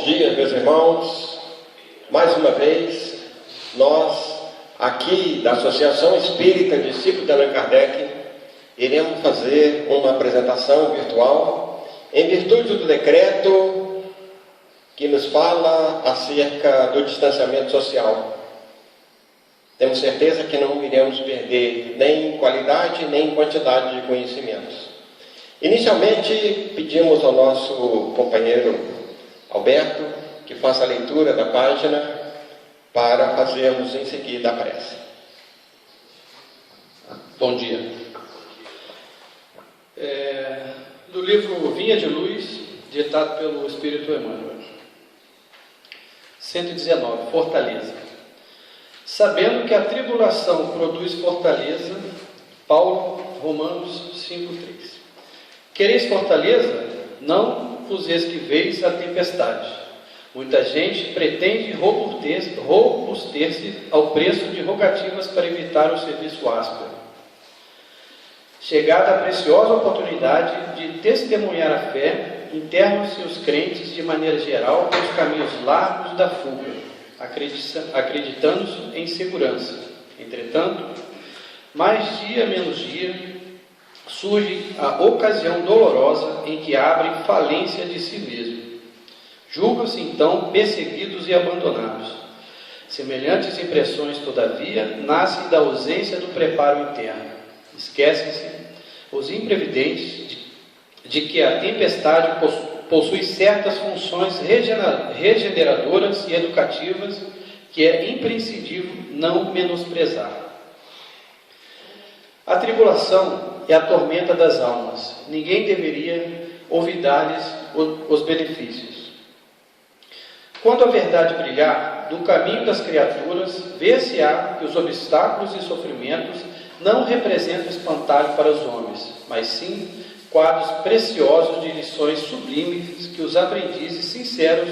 Bons dias, meus irmãos. Mais uma vez, nós, aqui da Associação Espírita Discípulos de Allan Kardec, iremos fazer uma apresentação virtual em virtude do decreto que nos fala acerca do distanciamento social. Temos certeza que não iremos perder nem qualidade nem quantidade de conhecimentos. Inicialmente, pedimos ao nosso companheiro Alberto que faça a leitura da página para fazermos em seguida a prece. Bom dia. Do livro Vinha de Luz, ditado pelo Espírito Emmanuel. 119. Fortaleza. Sabendo que a tribulação produz fortaleza, Paulo, Romanos 5:3. Quereis fortaleza? Não vos esquiveis a tempestade. Muita gente pretende robuster-se ao preço de rogativas para evitar o serviço áspero. Chegada a preciosa oportunidade de testemunhar a fé, internam-se os crentes de maneira geral pelos caminhos largos da fuga, acreditando-se em segurança. Entretanto, mais dia menos dia, surge a ocasião dolorosa em que abrem falência de si mesmo. Julgam-se então perseguidos e abandonados. Semelhantes impressões, todavia, nascem da ausência do preparo interno. Esquecem-se os imprevidentes de que a tempestade possui certas funções regeneradoras e educativas que é imprescindível não menosprezar. A tribulação é a tormenta das almas. Ninguém deveria olvidar-lhes os benefícios. Quando a verdade brilhar no caminho das criaturas, ver-se-á que os obstáculos e sofrimentos não representam espantalho para os homens, mas sim quadros preciosos de lições sublimes que os aprendizes sinceros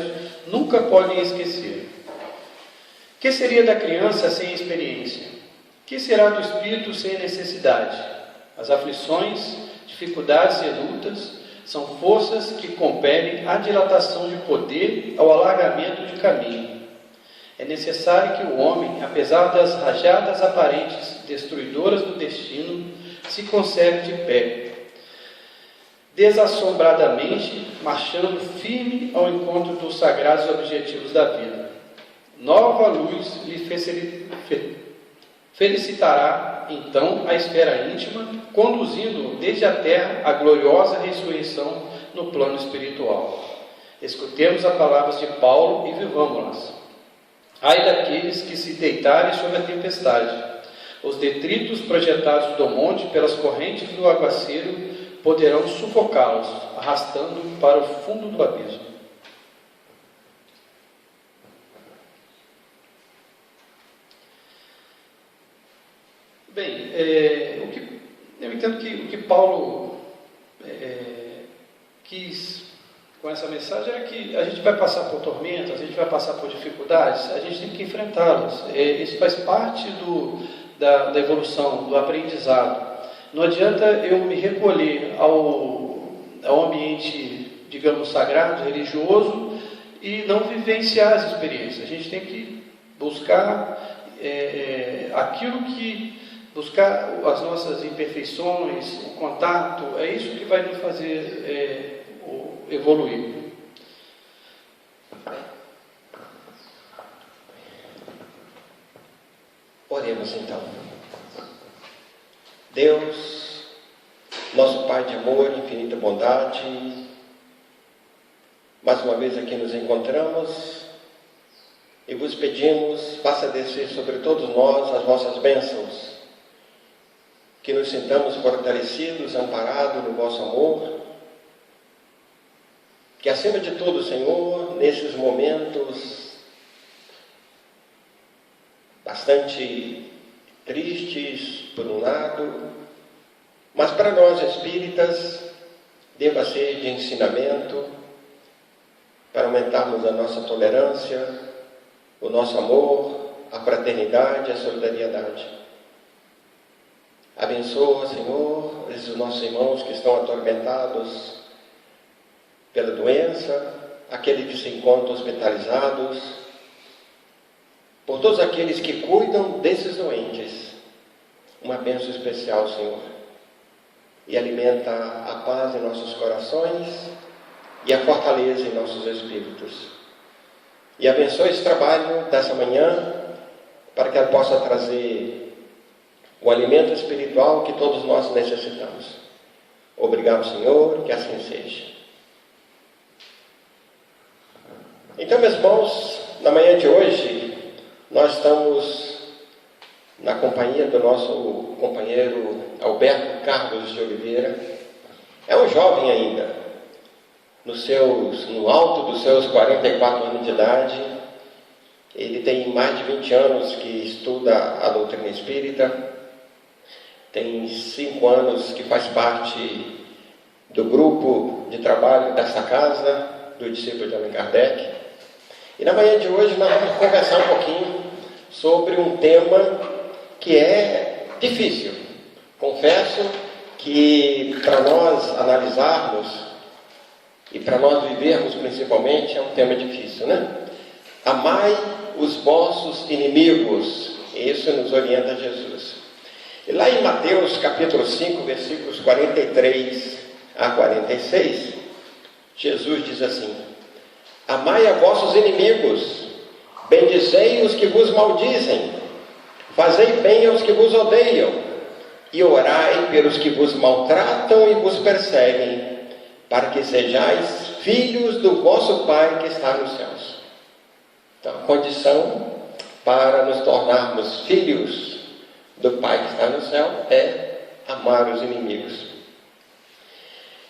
nunca podem esquecer. Que seria da criança sem experiência? Que será do espírito sem necessidade? As aflições, dificuldades e lutas são forças que compelem a dilatação de poder ao alargamento de caminho. É necessário que o homem, apesar das rajadas aparentes destruidoras do destino, se conserve de pé, desassombradamente, marchando firme ao encontro dos sagrados objetivos da vida. Nova luz lhe felicitará, então, a esfera íntima, conduzindo-o desde a terra à gloriosa ressurreição no plano espiritual. Escutemos as palavras de Paulo e vivamos-las. Ai daqueles que se deitarem sobre a tempestade. Os detritos projetados do monte pelas correntes do aguaceiro poderão sufocá-los, arrastando para o fundo do abismo. Bem, eu entendo que o que Paulo quis com essa mensagem é que a gente vai passar por tormentas, a gente vai passar por dificuldades, a gente tem que enfrentá-las. Isso faz parte da evolução, do aprendizado. Não adianta eu me recolher ao ambiente, digamos, sagrado, religioso, e não vivenciar as experiências. A gente tem que buscar buscar as nossas imperfeições, o contato, é isso que vai nos fazer evoluir. Oremos então. Deus, nosso Pai de amor, infinita bondade, mais uma vez aqui nos encontramos e vos pedimos, faça descer sobre todos nós as vossas bênçãos, que nos sintamos fortalecidos, amparados no vosso amor, que acima de tudo, Senhor, nesses momentos bastante tristes, por um lado, mas para nós espíritas, deva ser de ensinamento, para aumentarmos a nossa tolerância, o nosso amor, a fraternidade, a solidariedade. Abençoa, Senhor, esses nossos irmãos que estão atormentados pela doença, aqueles que se encontram hospitalizados, por todos aqueles que cuidam desses doentes. Uma bênção especial, Senhor, e alimenta a paz em nossos corações e a fortaleza em nossos espíritos. E abençoe esse trabalho dessa manhã, para que ela possa trazer o alimento espiritual que todos nós necessitamos. Obrigado, Senhor, que assim seja. Então, meus irmãos, na manhã de hoje, nós estamos na companhia do nosso companheiro Alberto Carlos de Oliveira. É um jovem ainda, no alto dos seus 44 anos de idade. Ele tem mais de 20 anos que estuda a doutrina espírita, tem 5 anos que faz parte do grupo de trabalho desta casa, do discípulo de Allan Kardec. E na manhã de hoje nós vamos conversar um pouquinho sobre um tema que é difícil. Confesso que para nós analisarmos e para nós vivermos principalmente é um tema difícil, né? Amai os vossos inimigos. Isso nos orienta Jesus. E lá em Mateus capítulo 5, versículos 43 a 46, Jesus diz assim: amai a vossos inimigos, bendizei os que vos maldizem, fazei bem aos que vos odeiam, e orai pelos que vos maltratam e vos perseguem, para que sejais filhos do vosso Pai que está nos céus. Então, a condição para nos tornarmos filhos do Pai que está no céu é amar os inimigos.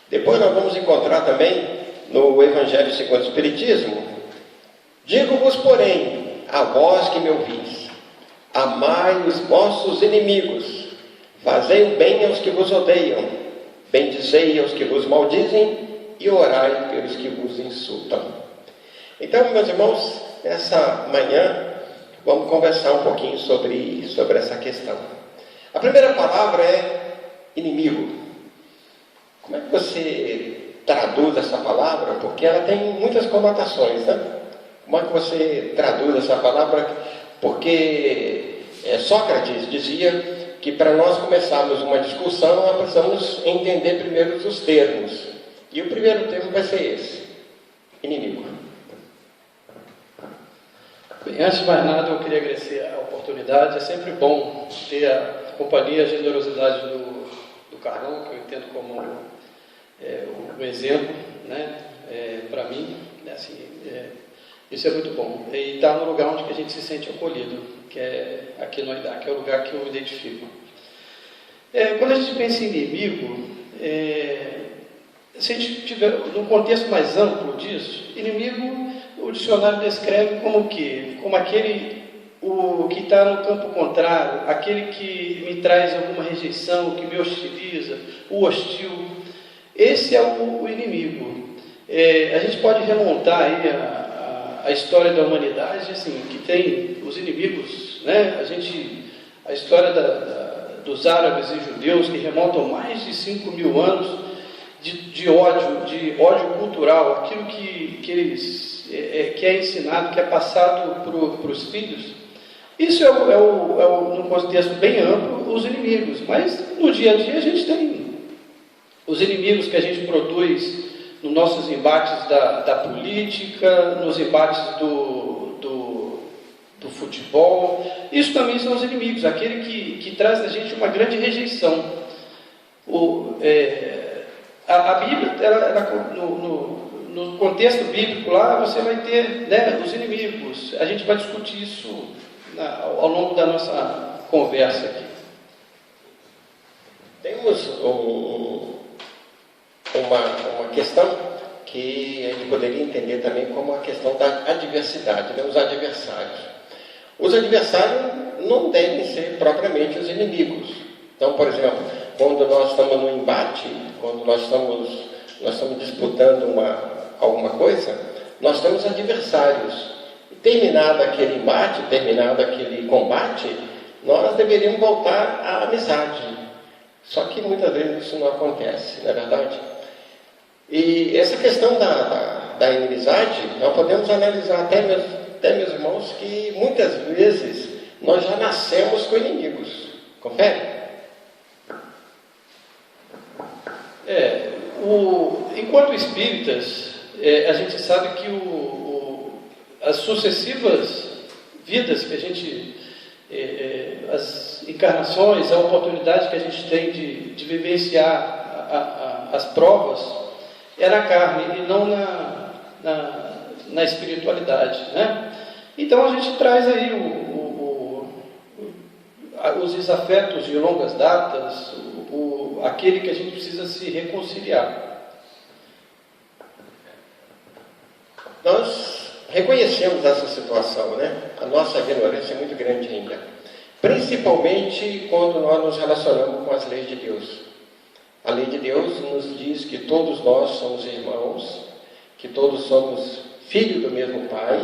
Depois nós vamos encontrar também no Evangelho segundo o Espiritismo: digo-vos, porém, a vós que me ouvis, amai os vossos inimigos, fazei o bem aos que vos odeiam, bendizei aos que vos maldizem e orai pelos que vos insultam. Então, meus irmãos, nessa manhã vamos conversar um pouquinho sobre essa questão. A primeira palavra é inimigo. Como é que você traduz essa palavra? Porque ela tem muitas conotações, né? Como é que você traduz essa palavra? Porque Sócrates dizia que para nós começarmos uma discussão, nós precisamos entender primeiro os termos. E o primeiro termo vai ser esse: inimigo. Bem, antes de mais nada, eu queria agradecer a oportunidade. É sempre bom ter a companhia, a generosidade do Carlão, que eu entendo como um exemplo, né, para mim. Assim, isso é muito bom. E estar no lugar onde a gente se sente acolhido, que é aqui no IDA, que é o lugar que eu me identifico. Quando a gente pensa em inimigo, se a gente tiver num contexto mais amplo disso, inimigo, o dicionário descreve como o quê? Como aquele que está no campo contrário, aquele que me traz alguma rejeição, que me hostiliza, o hostil. Esse é o inimigo. A gente pode remontar aí a história da humanidade, assim, que tem os inimigos, né? A história dos árabes e judeus, que remontam mais de 5.000 anos de ódio cultural, aquilo que é ensinado, que é passado para os filhos. Isso num contexto bem amplo, os inimigos. Mas no dia a dia a gente tem os inimigos que a gente produz nos nossos embates da política, nos embates do futebol. Isso também são os inimigos, aquele que traz a gente uma grande rejeição. A Bíblia, no contexto bíblico lá, você vai ter, né, os inimigos. A gente vai discutir isso ao longo da nossa conversa aqui. Temos uma questão que a gente poderia entender também como a questão da adversidade, né? Os adversários. Os adversários não devem ser propriamente os inimigos. Então, por exemplo, quando nós estamos no embate, quando nós estamos disputando alguma coisa, nós temos adversários. E terminado aquele embate, terminado aquele combate, nós deveríamos voltar à amizade. Só que muitas vezes isso não acontece, não é verdade? E essa questão da da inimizade, nós podemos analisar até, meus irmãos, que muitas vezes nós já nascemos com inimigos. Confere? Enquanto espíritas, a gente sabe que as sucessivas vidas que a gente, as encarnações, a oportunidade que a gente tem de vivenciar as provas é na carne e não na espiritualidade, né? Então a gente traz aí os desafetos de longas datas, aquele que a gente precisa se reconciliar. Nós reconhecemos essa situação, né? A nossa ignorância é muito grande ainda, principalmente quando nós nos relacionamos com as leis de Deus. A lei de Deus nos diz que todos nós somos irmãos, que todos somos filhos do mesmo Pai,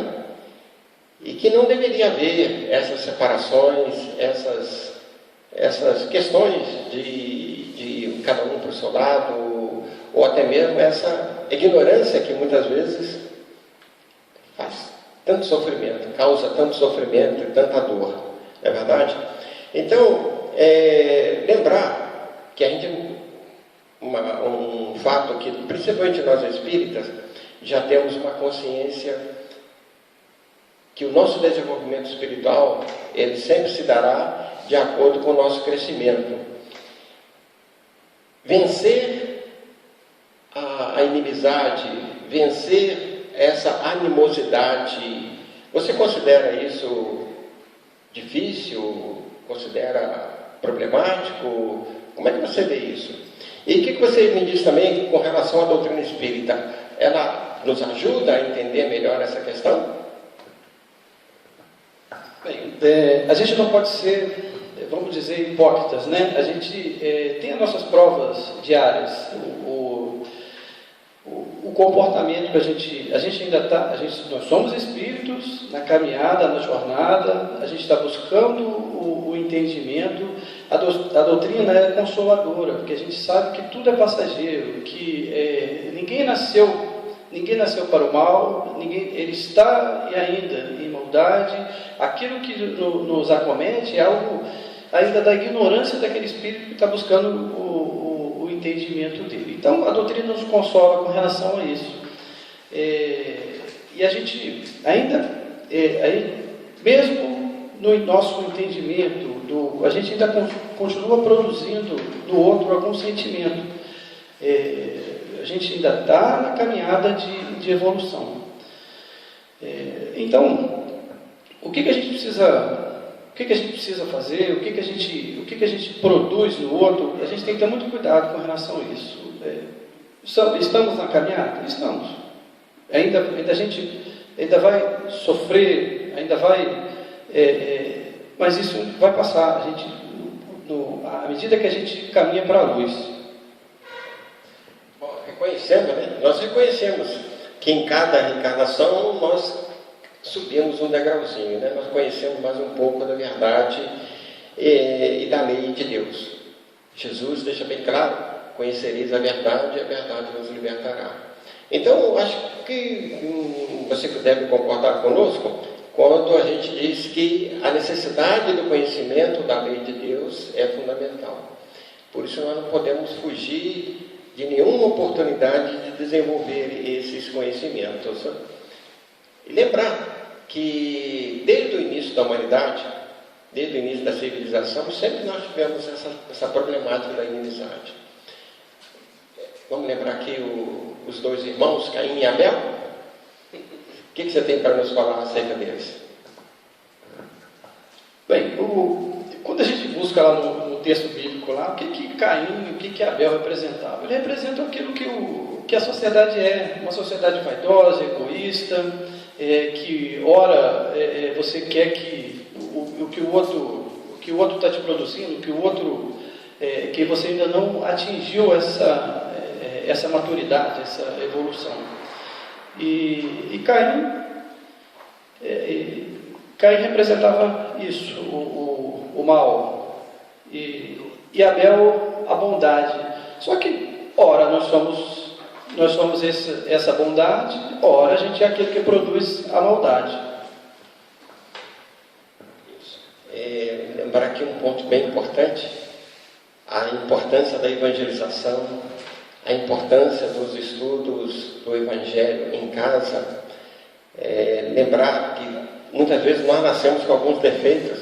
e que não deveria haver essas separações, essas questões de cada um para o seu lado, ou até mesmo essa ignorância que muitas vezes faz tanto sofrimento, causa tanto sofrimento e tanta dor, não é verdade? Então, lembrar que a gente, um fato que, principalmente nós espíritas, já temos uma consciência que o nosso desenvolvimento espiritual, ele sempre se dará de acordo com o nosso crescimento. Vencer a inimizade, vencer essa animosidade, você considera isso difícil? Considera problemático? Como é que você vê isso? E o que você me diz também com relação à doutrina espírita? Ela nos ajuda a entender melhor essa questão? Bem, a gente não pode ser, vamos dizer, hipócritas, né? A gente tem as nossas provas diárias, o comportamento que a gente ainda está, nós somos espíritos na caminhada, na jornada, a gente está buscando o entendimento. A doutrina é consoladora, porque a gente sabe que tudo é passageiro, que ninguém nasceu para o mal, ele está ainda em maldade. Aquilo que nos acomete é algo ainda da ignorância daquele espírito que está buscando o entendimento dele. Então a doutrina nos consola com relação a isso. E a gente ainda, mesmo no nosso entendimento, a gente ainda continua produzindo no outro algum sentimento. A gente ainda está na caminhada de evolução. Então, o que a gente precisa fazer? O que a gente produz no outro? A gente tem que ter muito cuidado com relação a isso. Estamos na caminhada? Estamos. A gente ainda vai sofrer, ainda vai, mas isso vai passar. À medida que a gente caminha para a luz. Reconhecendo, né? Nós reconhecemos que em cada reencarnação nós subimos um degrauzinho, né? Nós conhecemos mais um pouco da verdade e da lei de Deus. Jesus deixa bem claro: conhecereis a verdade e a verdade nos libertará. Então, acho que você deve concordar conosco quando a gente diz que a necessidade do conhecimento da lei de Deus é fundamental. Por isso nós não podemos fugir de nenhuma oportunidade de desenvolver esses conhecimentos. E lembrar que desde o início da humanidade, desde o início da civilização, sempre nós tivemos essa problemática da inimizade. Vamos lembrar aqui os dois irmãos, Caim e Abel? O que você tem para nos falar acerca deles? Bem, quando a gente busca lá no texto bíblico, lá, o que Caim, o que Abel representava? Ele representa aquilo que a sociedade é, uma sociedade vaidosa, egoísta, que ora você quer que o que o outro está te produzindo, que você ainda não atingiu essa maturidade, essa evolução. E Caim representava isso, o mal, e Abel a bondade. Só que, ora, nós somos nós somos essa bondade, ora a gente é aquele que produz a maldade. Lembrar aqui um ponto bem importante, a importância da evangelização, a importância dos estudos do Evangelho em casa. Lembrar que muitas vezes nós nascemos com alguns defeitos,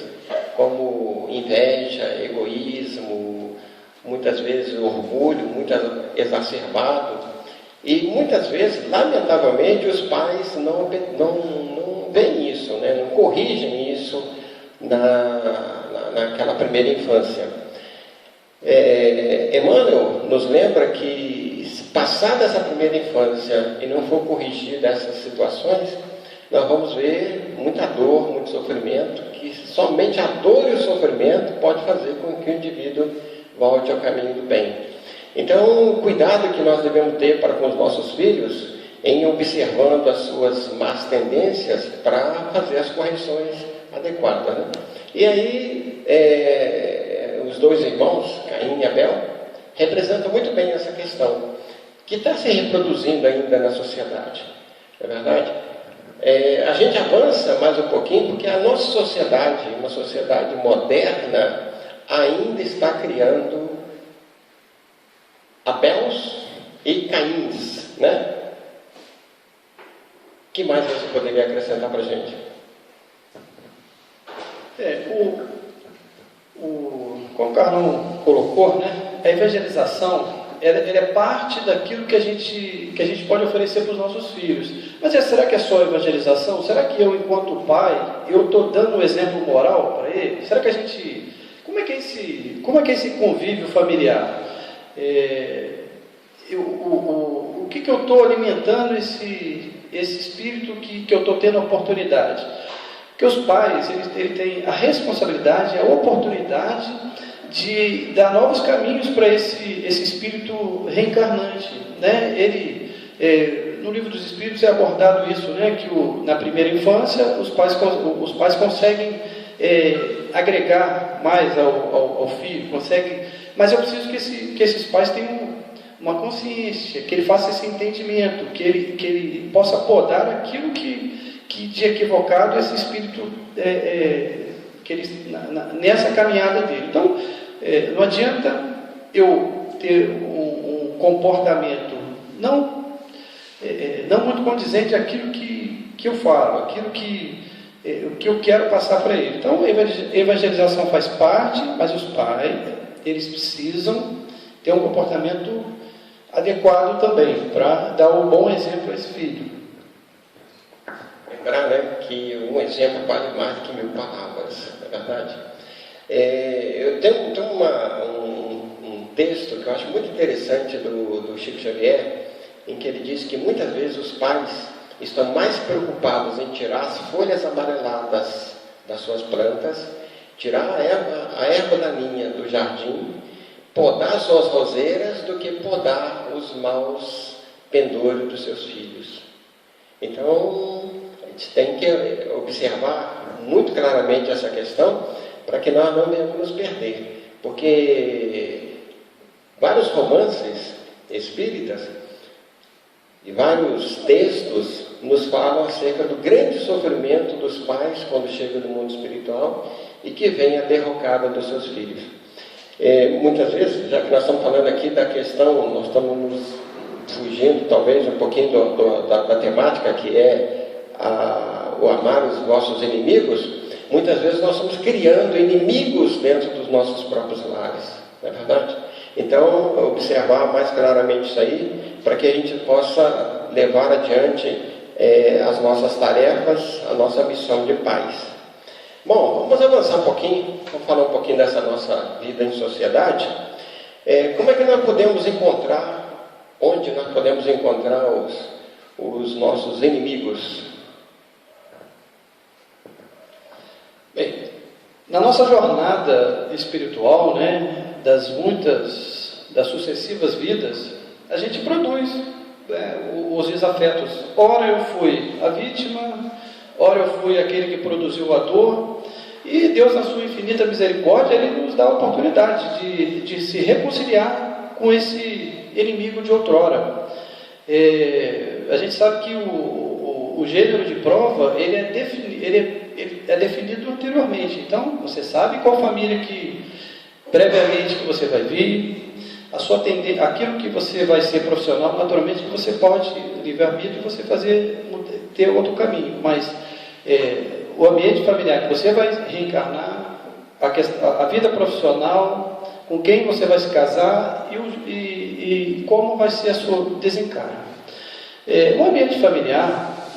como inveja, egoísmo, muitas vezes orgulho, muito exacerbado, e muitas vezes, lamentavelmente, os pais não veem isso, né? Não corrigem isso naquela primeira infância. Emmanuel nos lembra que, passada essa primeira infância e não for corrigida essas situações, nós vamos ver muita dor, muito sofrimento, que somente a dor e o sofrimento pode fazer com que o indivíduo volte ao caminho do bem. Então, o cuidado que nós devemos ter para com os nossos filhos, em observando as suas más tendências, para fazer as correções adequadas, né? E aí, os dois irmãos, Caim e Abel, representam muito bem essa questão, que está se reproduzindo ainda na sociedade, não é verdade? A gente avança mais um pouquinho, porque a nossa sociedade, uma sociedade moderna, ainda está criando Abéls e Caíns, né? O que mais você poderia acrescentar para a gente? Como o Carlão colocou, né? A evangelização ela é parte daquilo que a gente pode oferecer para os nossos filhos. Mas será que é só evangelização? Será que eu, enquanto pai, eu estou dando um exemplo moral para ele? Será que a gente... Como é que é esse convívio familiar? O que eu estou alimentando esse espírito que eu estou tendo a oportunidade? Porque os pais, eles têm a responsabilidade, a oportunidade de dar novos caminhos para esse espírito reencarnante, né? No livro dos Espíritos é abordado isso, né? Que na primeira infância os pais conseguem agregar mais ao filho, mas eu preciso que esses pais tenham uma consciência, que ele faça esse entendimento, que ele possa podar aquilo que de equivocado esse espírito nessa caminhada dele. Então, não adianta eu ter um comportamento não muito condizente àquilo que eu falo, aquilo que eu quero passar para ele. Então, a evangelização faz parte, mas os pais, eles precisam ter um comportamento adequado também, para dar um bom exemplo a esse filho. Lembrar, né, que um exemplo vale mais do que 1000 palavras, não é verdade? Eu tenho um texto que eu acho muito interessante do Chico Xavier, em que ele diz que muitas vezes os pais estão mais preocupados em tirar as folhas amareladas das suas plantas, tirar a erva daninha do jardim, podar suas roseiras, do que podar os maus pendores dos seus filhos. Então, a gente tem que observar muito claramente essa questão, para que nós não venhamos nos perder. Porque vários romances espíritas e vários textos nos falam acerca do grande sofrimento dos pais quando chegam no mundo espiritual e que vem a derrocada dos seus filhos. Muitas vezes, já que nós estamos falando aqui da questão, nós estamos nos fugindo talvez um pouquinho da temática, que é o amar os nossos inimigos. Muitas vezes nós estamos criando inimigos dentro dos nossos próprios lares, não é verdade? Então, observar mais claramente isso aí, para que a gente possa levar adiante as nossas tarefas, a nossa missão de pais. Bom, vamos avançar um pouquinho, vamos falar um pouquinho dessa nossa vida em sociedade. Como é que nós podemos encontrar, onde nós podemos encontrar os nossos inimigos? Bem, na nossa jornada espiritual, né, das sucessivas vidas, a gente produz os desafetos. Ora eu fui a vítima, ora eu fui aquele que produziu a dor, e Deus, na sua infinita misericórdia, Ele nos dá a oportunidade de se reconciliar com esse inimigo de outrora. A gente sabe que o gênero de prova ele é definido anteriormente. Então, você sabe qual família que previamente que você vai vir, a sua tendência, aquilo que você vai ser profissional, naturalmente que você pode, livre-arbítrio, você ter outro caminho, mas o ambiente familiar que você vai reencarnar, a vida profissional, com quem você vai se casar e como vai ser a sua desencarne. O ambiente familiar,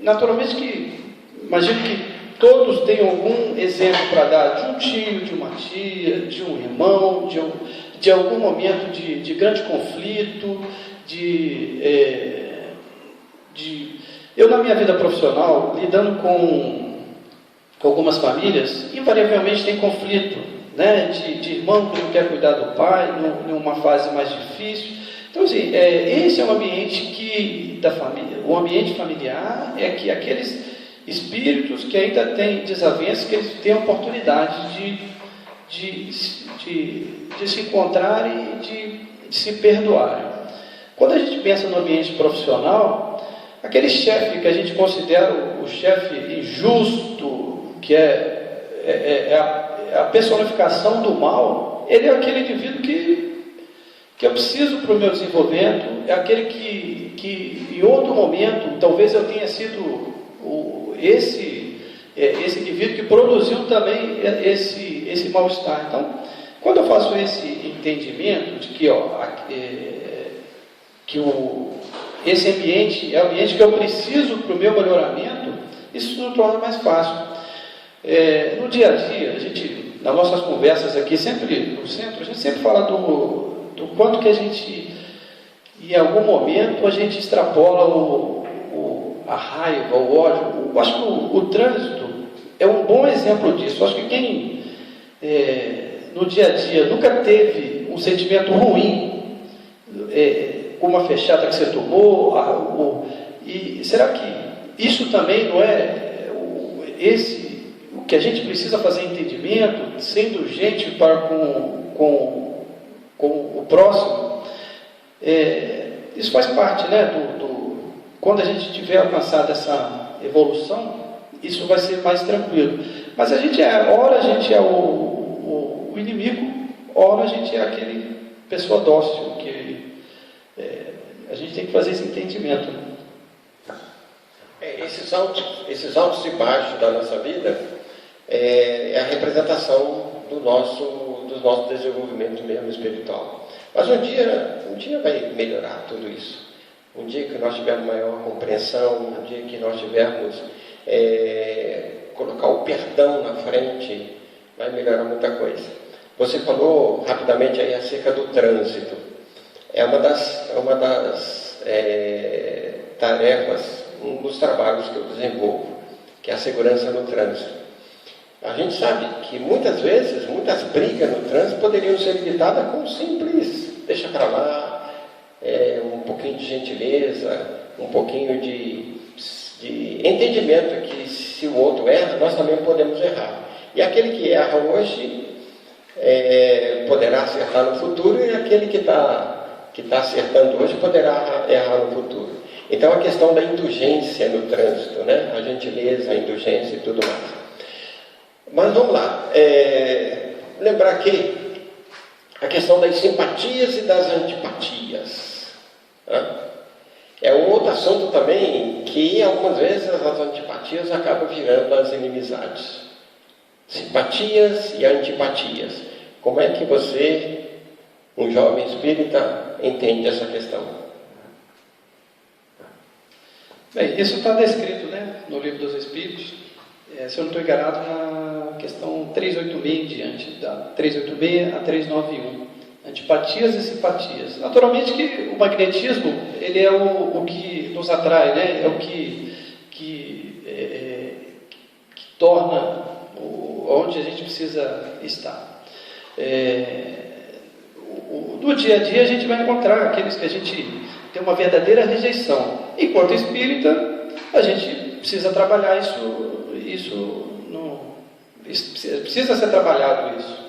naturalmente que, imagino que todos têm algum exemplo para dar de um tio, de uma tia, de um irmão, de algum momento de grande conflito, Eu, na minha vida profissional, lidando com algumas famílias, invariavelmente tem conflito, né? De irmão que não quer cuidar do pai, numa fase mais difícil. Então, assim, esse é um ambiente da família. O ambiente familiar é que aqueles espíritos que ainda têm desavenças, que eles têm a oportunidade de se encontrarem e de se perdoarem. Quando a gente pensa no ambiente profissional, aquele chefe que a gente considera o chefe injusto, que é a personificação do mal, ele é aquele indivíduo que eu preciso para o meu desenvolvimento, é aquele que em outro momento, talvez eu tenha sido esse indivíduo que produziu também esse mal-estar. Então, quando eu faço esse entendimento de que esse ambiente é o ambiente que eu preciso para o meu melhoramento, isso nos torna mais fácil. No dia a dia, nas nossas conversas aqui, sempre no centro, a gente sempre fala do quanto que a gente, em algum momento, a gente extrapola a raiva, o ódio. Eu acho que o trânsito é um bom exemplo disso. Eu acho que quem no dia a dia nunca teve um sentimento ruim com uma fechada que você tomou, e será que isso também não é o que a gente precisa fazer entendimento, ser indulgente para com o próximo? Isso faz parte, né, quando a gente tiver alcançado essa evolução, isso vai ser mais tranquilo. Mas ora a gente é o inimigo, ora a gente é aquele pessoa dócil, que a gente tem que fazer esse entendimento. Esses altos e baixos da nossa vida é a representação do nosso desenvolvimento mesmo espiritual. Mas um dia vai melhorar tudo isso. Um dia que nós tivermos maior compreensão, um dia que nós tivermos colocar o perdão na frente, vai melhorar muita coisa. Você falou rapidamente aí acerca do trânsito. É uma das tarefas, um dos trabalhos que eu desenvolvo, que é a segurança no trânsito. A gente sabe que muitas vezes, muitas brigas no trânsito poderiam ser evitadas com um simples deixa para lá, um pouquinho de gentileza, um pouquinho de entendimento que se o outro erra, nós também podemos errar. E aquele que erra hoje poderá acertar no futuro, e aquele que está acertando hoje poderá errar no futuro. Então, a questão da indulgência no trânsito, né? A gentileza, a indulgência e tudo mais. Mas vamos lá. Lembrar aqui a questão das simpatias e das antipatias. Né? É um outro assunto também que, algumas vezes, as antipatias acabam virando as inimizades. Simpatias e antipatias. Como é que você, um jovem espírita, entende essa questão? Bem, isso está descrito, né, no Livro dos Espíritos, se eu não estou enganado, na questão 386 em diante, da 386 a 391. Antipatias e simpatias. Naturalmente que o magnetismo, ele é o que nos atrai, né? É o que torna onde a gente precisa estar. No dia a dia a gente vai encontrar aqueles que a gente tem uma verdadeira rejeição. Enquanto espírita, a gente precisa trabalhar precisa ser trabalhado isso.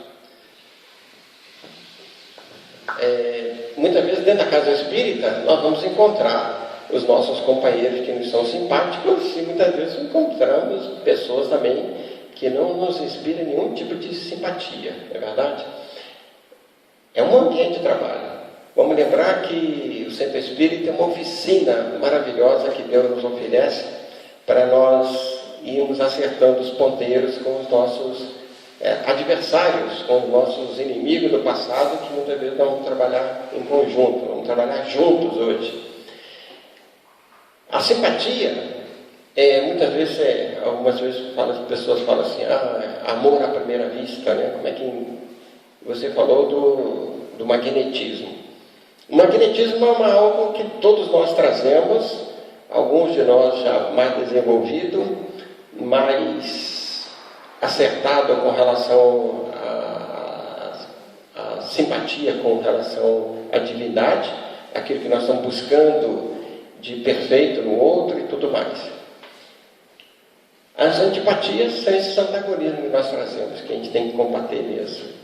muitas vezes dentro da casa espírita nós vamos encontrar os nossos companheiros que nos são simpáticos e muitas vezes encontramos pessoas também que não nos inspiram nenhum tipo de simpatia, não é verdade? É um ambiente de trabalho. Vamos lembrar que o Centro Espírita é uma oficina maravilhosa que Deus nos oferece para nós irmos acertando os ponteiros com os nossos adversários, com os nossos inimigos do passado, que muitas vezes não vamos trabalhar em conjunto, vamos trabalhar juntos hoje. A simpatia, muitas vezes, algumas vezes as pessoas falam assim, amor à primeira vista, né? Como é que você falou do magnetismo? O magnetismo é algo que todos nós trazemos, alguns de nós já mais desenvolvido, mais acertado com relação à simpatia, com relação à divindade, aquilo que nós estamos buscando de perfeito no outro e tudo mais. As antipatias são esses antagonismos que nós trazemos, que a gente tem que combater mesmo.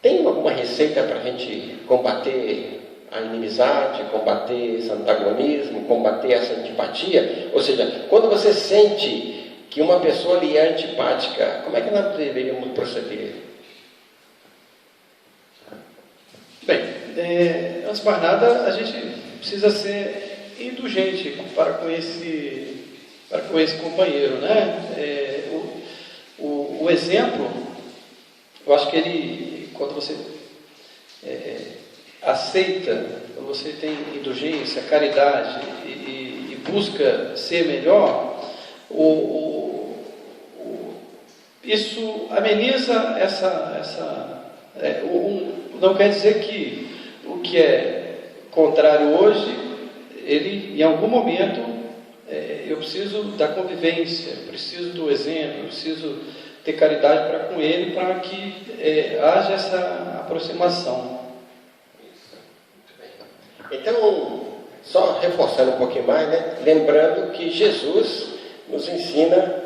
Tem alguma receita para a gente combater a inimizade, combater esse antagonismo, combater essa antipatia? Ou seja, quando você sente que uma pessoa lhe é antipática, como é que nós deveríamos proceder? Bem, antes de mais nada, a gente precisa ser indulgente para com esse companheiro, né? O exemplo, eu acho que ele, quando você aceita, você tem indulgência, caridade e busca ser melhor, isso ameniza não quer dizer que o que é contrário hoje, ele, em algum momento, eu preciso da convivência, eu preciso do exemplo, eu preciso ter caridade para com ele, para que haja essa aproximação. Então, só reforçando um pouquinho mais, né? Lembrando que Jesus nos ensina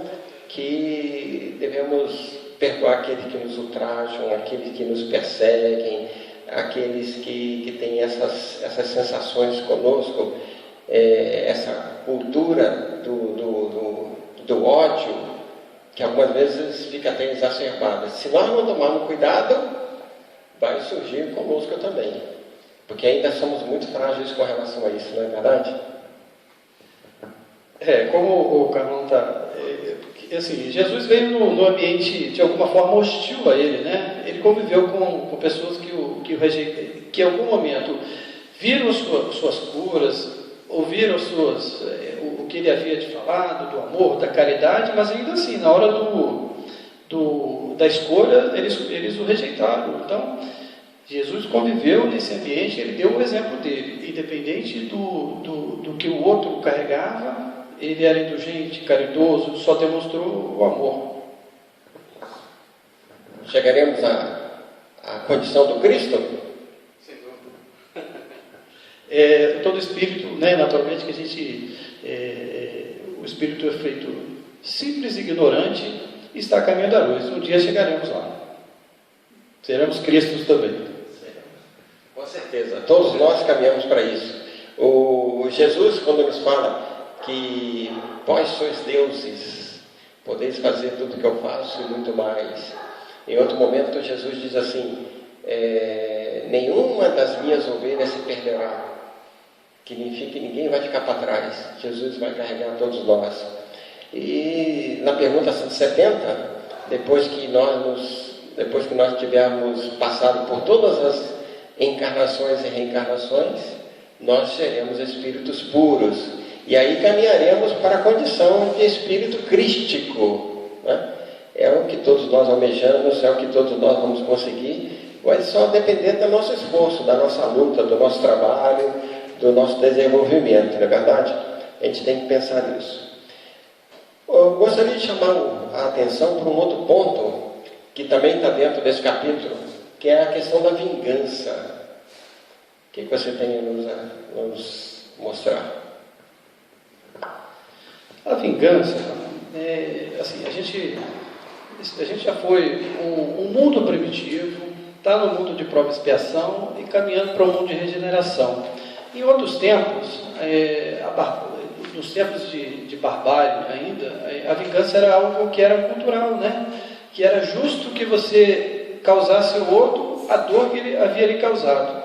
que devemos perdoar aqueles que nos ultrajam, aqueles que nos perseguem, aqueles que têm essas sensações conosco, essa cultura do ódio, que algumas vezes fica até exacerbada. Se nós não tomarmos cuidado, vai surgir conosco também, porque ainda somos muito frágeis com relação a isso, não é verdade? Como o Carlão está... assim, Jesus veio no ambiente, de alguma forma, hostil a ele, né? Ele conviveu com pessoas que o rejeitaram, que em algum momento viram suas curas, ouviram o que ele havia de falado, do amor, da caridade, mas ainda assim, na hora da escolha, eles o rejeitaram. Então, Jesus conviveu nesse ambiente, ele deu o exemplo dele, independente do que o outro carregava, ele era indulgente, caridoso, só demonstrou o amor. Chegaremos à condição do Cristo? Todo espírito, né, naturalmente que a gente, o espírito é feito simples e ignorante e está a caminho da luz. Um dia chegaremos lá. Seremos Cristos também. Com certeza, todos nós caminhamos para isso. O Jesus, quando nos fala que vós sois deuses, podeis fazer tudo o que eu faço e muito mais. Em outro momento, Jesus diz assim, nenhuma das minhas ovelhas se perderá, que ninguém vai ficar para trás, Jesus vai carregar todos nós. E na pergunta 170, depois que nós tivermos passado por todas as encarnações e reencarnações, nós seremos espíritos puros, e aí caminharemos para a condição de espírito crístico, né? É o que todos nós almejamos, é o que todos nós vamos conseguir, vai só depender do nosso esforço, da nossa luta, do nosso trabalho, do nosso desenvolvimento, não é verdade? A gente tem que pensar nisso. Eu gostaria de chamar a atenção para um outro ponto, que também está dentro desse capítulo, que é a questão da vingança. O que você tem a nos mostrar? A vingança, assim, a gente já foi um mundo primitivo, está no mundo de prova e expiação e caminhando para um mundo de regeneração. Em outros tempos, nos tempos de barbárie ainda, a vingança era algo que era cultural, né? Que era justo que você causasse ao outro a dor que ele havia lhe causado.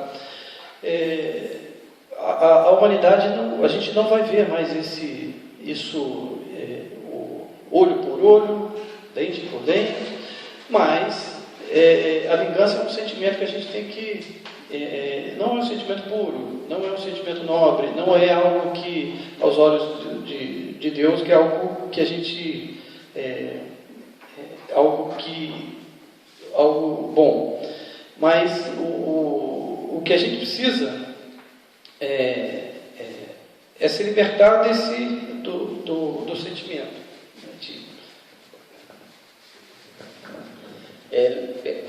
A humanidade, a gente não vai ver mais isso, olho por olho, dente por dente, mas a vingança é um sentimento que a gente tem que... não é um sentimento puro, não é um sentimento nobre, não é algo que, aos olhos de Deus, que é algo que a gente... algo bom. Mas o que a gente precisa é se libertar do sentimento.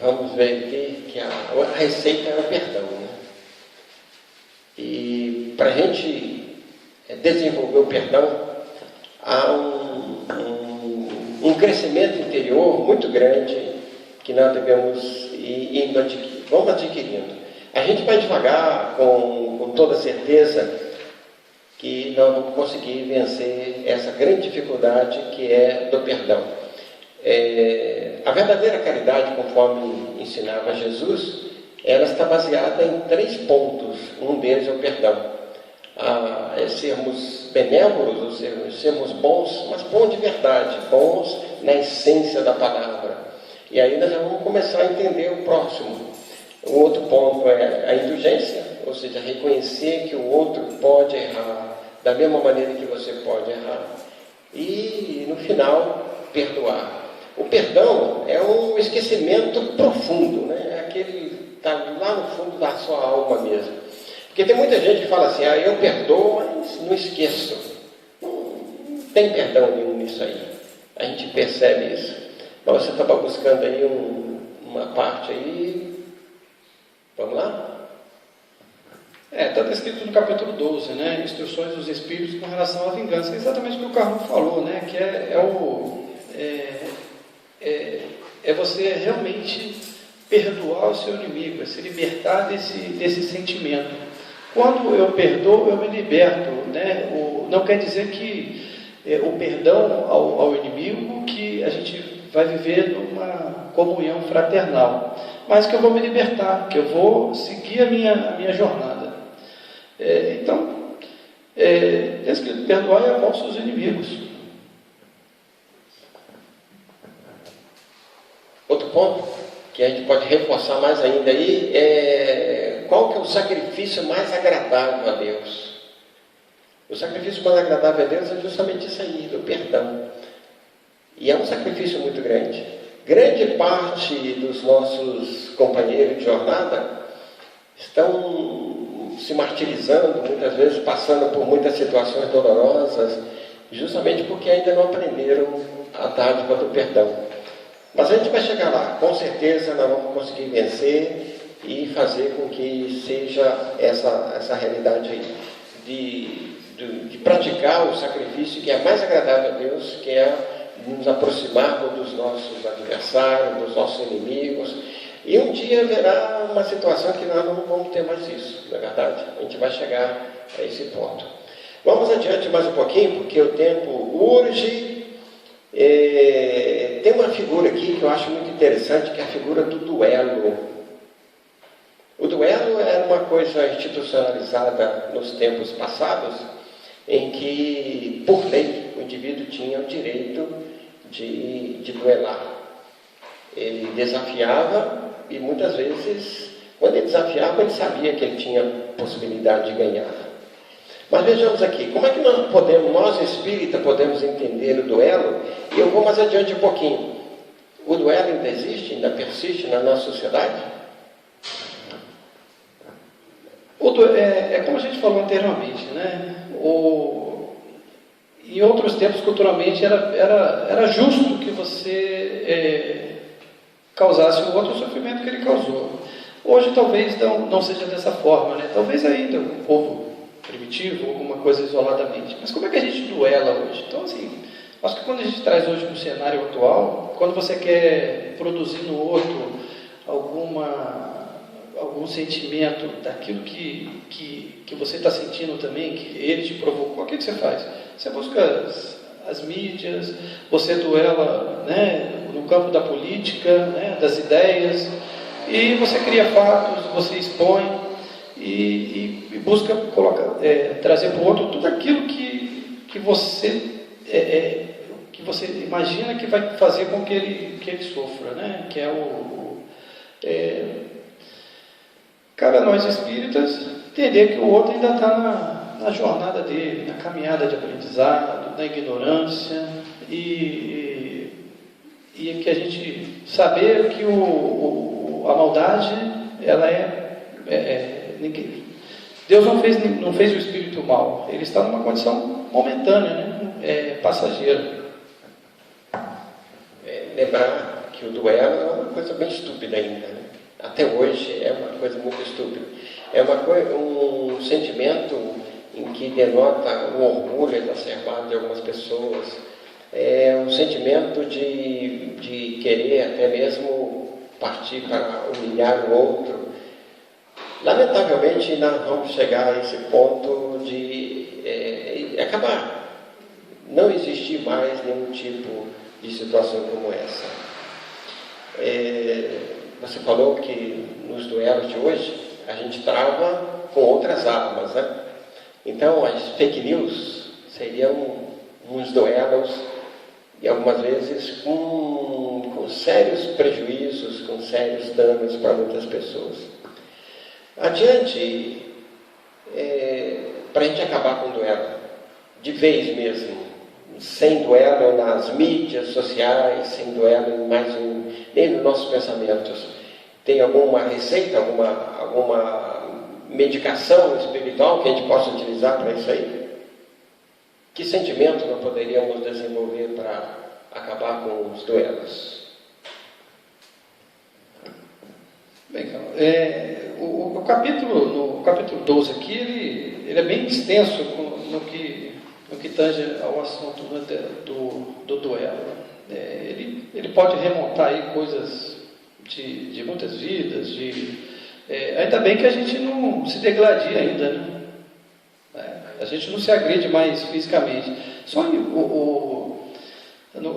Vamos ver aqui que a receita é o perdão, né? E para a gente desenvolver o perdão, há um crescimento interior muito grande que nós devemos vamos adquirindo. A gente vai devagar, com toda certeza, que nós vamos conseguir vencer essa grande dificuldade que é do perdão. A verdadeira caridade, conforme ensinava Jesus, ela está baseada em 3 pontos. Um deles é o perdão. É sermos benévolos, ou sermos bons, mas bons de verdade, bons na essência da palavra. E aí nós já vamos começar a entender o próximo. O outro ponto é a indulgência, ou seja, reconhecer que o outro pode errar da mesma maneira que você pode errar. E, no final, perdoar. O perdão é um esquecimento profundo, né? É aquele que está lá no fundo da sua alma mesmo. Porque tem muita gente que fala assim, eu perdoo, mas não esqueço. Não tem perdão nenhum nisso aí. A gente percebe isso. Mas você estava buscando aí uma parte aí. Vamos lá? Está descrito no capítulo 12, né? Instruções dos Espíritos com relação à vingança. É exatamente o que o Carlos falou, né? Que é você realmente perdoar o seu inimigo, é se libertar desse sentimento. Quando eu perdoo, eu me liberto, né? Não quer dizer que o perdão ao inimigo, que a gente vai viver numa comunhão fraternal, mas que eu vou me libertar, que eu vou seguir a minha jornada. Então, perdoar e amar os seus inimigos. Outro ponto que a gente pode reforçar mais ainda aí é qual que é o sacrifício mais agradável a Deus. O sacrifício mais agradável a Deus é justamente isso aí, do perdão. E é um sacrifício muito grande. Grande parte dos nossos companheiros de jornada estão se martirizando, muitas vezes passando por muitas situações dolorosas, justamente porque ainda não aprenderam a dádiva do perdão. Mas a gente vai chegar lá, com certeza nós vamos conseguir vencer e fazer com que seja essa realidade aí, de praticar o sacrifício que é mais agradável a Deus, que é nos aproximarmos dos nossos adversários, dos nossos inimigos. E um dia haverá uma situação que nós não vamos ter mais isso, não é verdade? A gente vai chegar a esse ponto. Vamos adiante mais um pouquinho, porque o tempo urge. Tem uma figura aqui que eu acho muito interessante, que é a figura do duelo. O duelo era uma coisa institucionalizada nos tempos passados, em que, por lei, o indivíduo tinha o direito de duelar. Ele desafiava e, muitas vezes, quando ele desafiava, ele sabia que ele tinha possibilidade de ganhar. Mas vejamos aqui, como é que nós espíritas, podemos entender o duelo? E eu vou mais adiante um pouquinho. O duelo ainda existe, ainda persiste na nossa sociedade? É como a gente falou anteriormente, né? Em outros tempos, culturalmente, era justo que você causasse o outro o sofrimento que ele causou. Hoje, talvez não seja dessa forma, né? Talvez ainda o povo primitivo, alguma coisa isoladamente. Mas como é que a gente duela hoje? Então, assim, acho que quando a gente traz hoje para o cenário atual, quando você quer produzir no outro algum sentimento daquilo que você está sentindo também, que ele te provocou, o que você faz? Você busca as mídias, você duela, né, no campo da política, né, das ideias, e você cria fatos, você expõe e busca trazer para o outro tudo aquilo que você imagina que vai fazer com que ele sofra, né? Que cabe a nós espíritas entender que o outro ainda está na jornada dele, na caminhada de aprendizado, na ignorância, e que a gente saber que a maldade, ela Deus não fez o espírito mal, ele está numa condição momentânea, né? Passageira. Lembrar que o duelo é uma coisa bem estúpida ainda, né? Até hoje é uma coisa muito estúpida. É um sentimento em que denota um orgulho exacerbado de algumas pessoas. É um sentimento de querer até mesmo partir para humilhar o outro. Lamentavelmente, nós vamos chegar a esse ponto de acabar. Não existir mais nenhum tipo de situação como essa. Você falou que nos duelos de hoje a gente trava com outras armas, né? Então as fake news seriam uns duelos e algumas vezes com sérios prejuízos, com sérios danos para muitas pessoas. Adiante, para a gente acabar com o duelo, de vez mesmo, sem duelo nas mídias sociais, sem duelo nem nos nossos pensamentos. Tem alguma receita, alguma medicação espiritual que a gente possa utilizar para isso aí? Que sentimento nós poderíamos desenvolver para acabar com os duelos? Bem, o capítulo 12 aqui, ele é bem extenso no que tange ao assunto do duelo. Ele pode remontar aí coisas de muitas vidas, ainda bem que a gente não se degladia ainda, né? A gente não se agride mais fisicamente. Só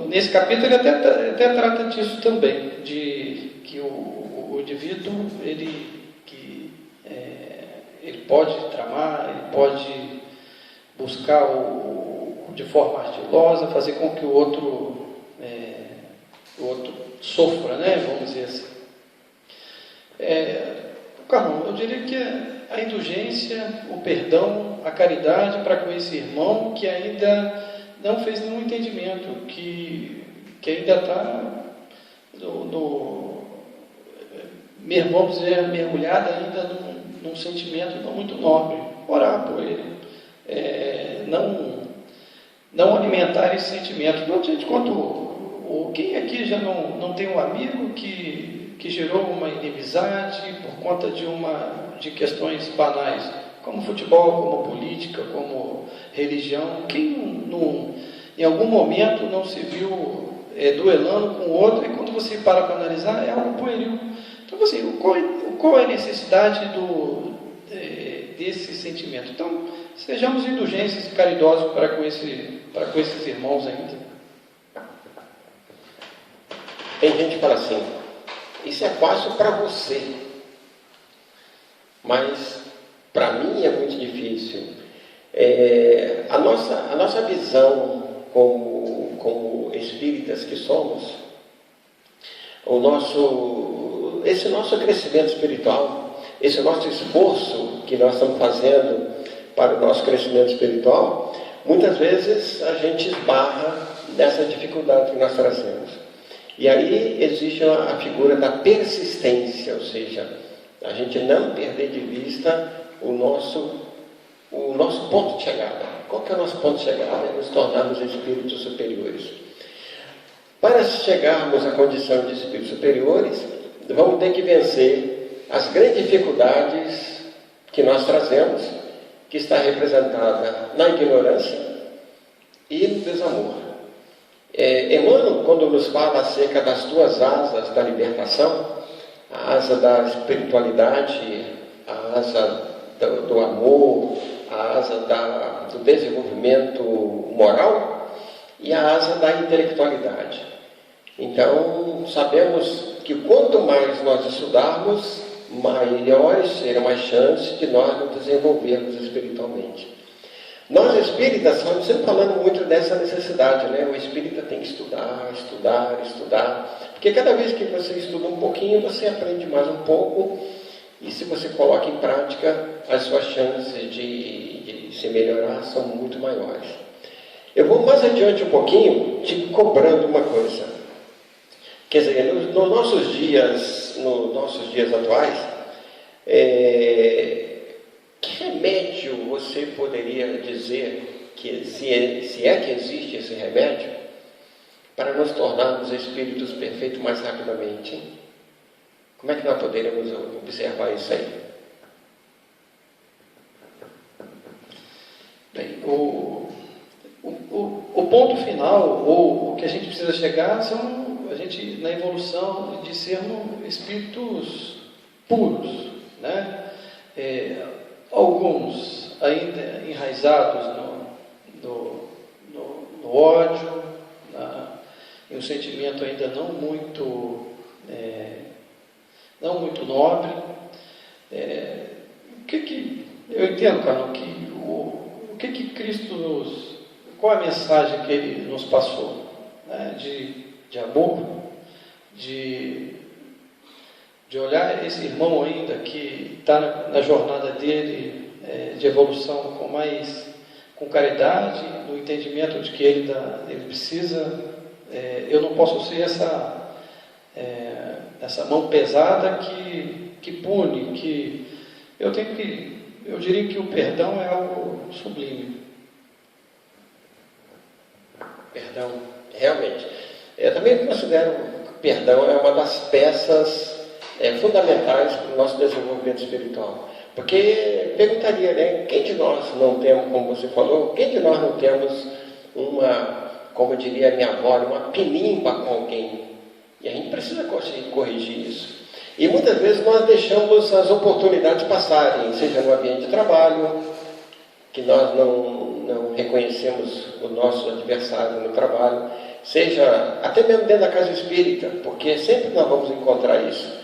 nesse capítulo ele até trata disso também, de que o indivíduo ele pode tramar, ele pode buscar de forma ardilosa, fazer com que o outro sofra, né? Vamos dizer assim. Carlão, eu diria que a indulgência, o perdão, a caridade para com esse irmão que ainda não fez nenhum entendimento, que ainda está vamos dizer, mergulhado ainda num sentimento não muito nobre. Orar por ele. Não alimentar esse sentimento. Tanto gente quanto quem aqui já não tem um amigo que gerou uma inimizade por conta de questões banais, como futebol, como política, como religião. Quem em algum momento não se viu duelando com o outro, e quando você para analisar, é algo pueril. Então, assim, qual é a necessidade desse sentimento? Então, sejamos indulgentes e caridosos para com esses irmãos ainda. Tem gente que fala assim, isso é fácil para você, mas para mim é muito difícil. A nossa visão como espíritas que somos, esse nosso crescimento espiritual, esse nosso esforço que nós estamos fazendo para o nosso crescimento espiritual, muitas vezes a gente esbarra nessa dificuldade que nós trazemos. E aí existe a figura da persistência, ou seja, a gente não perder de vista o nosso ponto de chegada. Qual que é o nosso ponto de chegada? É nos tornarmos espíritos superiores. Para chegarmos à condição de espíritos superiores, vamos ter que vencer as grandes dificuldades que nós trazemos, que está representada na ignorância e no desamor. Emmanuel, quando nos fala acerca das duas asas da libertação, a asa da espiritualidade, a asa do amor, a asa do desenvolvimento moral e a asa da intelectualidade. Então, sabemos que quanto mais nós estudarmos, maiores serão as chances de nós nos desenvolvermos espiritualmente. Nós espíritas estamos sempre falando muito dessa necessidade, né? O espírita tem que estudar, estudar, estudar, porque cada vez que você estuda um pouquinho, você aprende mais um pouco, e se você coloca em prática, as suas chances de se melhorar são muito maiores. Eu vou mais adiante um pouquinho, te cobrando uma coisa. Quer dizer, nos nossos dias atuais, que remédio você poderia dizer, que se é que existe esse remédio, para nos tornarmos espíritos perfeitos mais rapidamente? Hein? Como é que nós poderíamos observar isso aí? Bem, o ponto final, ou o que a gente precisa chegar, na evolução de sermos espíritos puros, né? Alguns ainda enraizados no ódio, em um sentimento ainda não muito nobre. Eu entendo, Carlos, o que Cristo qual a mensagem que Ele nos passou, né? de amor, de olhar esse irmão ainda que está na jornada dele de evolução com caridade, no entendimento de que ele precisa. Eu não posso ser essa mão pesada que pune, eu diria que o perdão é algo sublime. Perdão, realmente. Eu também considero que o perdão é uma das peças fundamentais para o nosso desenvolvimento espiritual. Porque perguntaria, né, quem de nós não temos, como você falou, quem de nós não temos como diria a minha avó, uma pinimba com alguém? E a gente precisa corrigir isso. E muitas vezes nós deixamos as oportunidades passarem, seja no ambiente de trabalho, que nós não reconhecemos o nosso adversário no trabalho, seja até mesmo dentro da casa espírita, porque sempre nós vamos encontrar isso.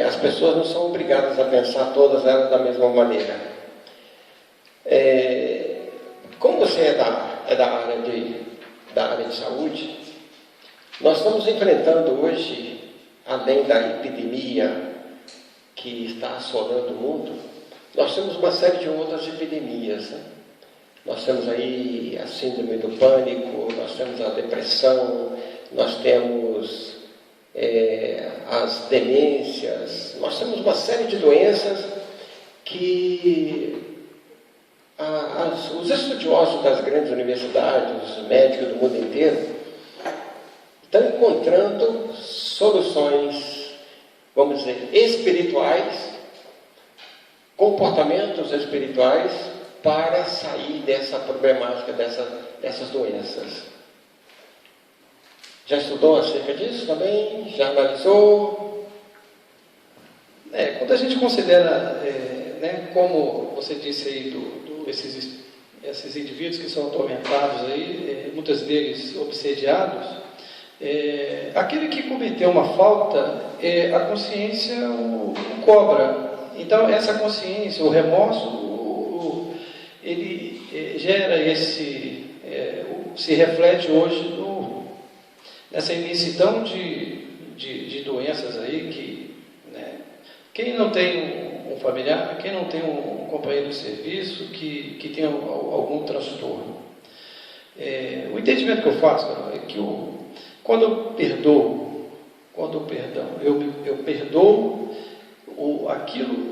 As pessoas não são obrigadas a pensar todas elas da mesma maneira. Como você é da área de saúde, nós estamos enfrentando hoje, além da epidemia que está assolando o mundo, nós temos uma série de outras epidemias, né? Nós temos aí a síndrome do pânico, nós temos a depressão, nós temos as demências, nós temos uma série de doenças que os estudiosos das grandes universidades, os médicos do mundo inteiro, estão encontrando soluções, vamos dizer, espirituais, comportamentos espirituais para sair dessa problemática, dessas doenças. Já estudou acerca disso também? Já analisou? Quando a gente considera, como você disse aí, esses indivíduos que são atormentados aí, muitas deles obsediados, aquele que cometeu uma falta, a consciência o cobra. Então, essa consciência, o remorso, ele gera se reflete hoje nessa imensidão de doenças aí que, quem não tem um familiar, quem não tem um companheiro de serviço que tem algum transtorno. O entendimento que eu faço, cara, é que quando eu perdoo, eu perdoo